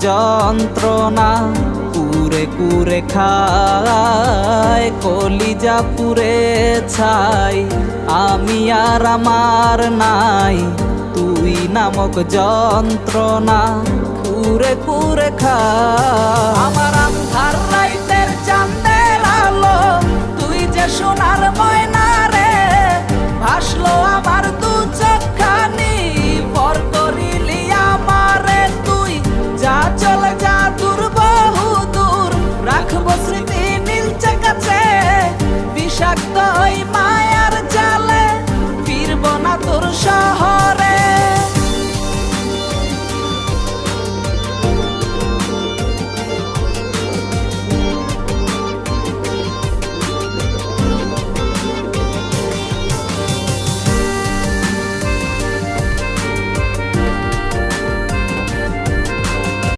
যন্ত্রণা কুরে কুরে খায়, কলিজা পুরে ছাই। আমি আর আমার নাই তুই নামক যন্ত্রণা কুরে কুরে খায়। আমার আন্ধার রাইতের চাঁদের আলো তুই যে সোনার ময়না রে, ভাসলো আমার দু চোখখানি পর করিলি আমারে তুই। যা চলে যা দূর বহু দূর, রাখবো স্মৃতি নীলচে কাছে। বিষাক্ত ওই মায়ার জালে ফিরবো না তোর শহর।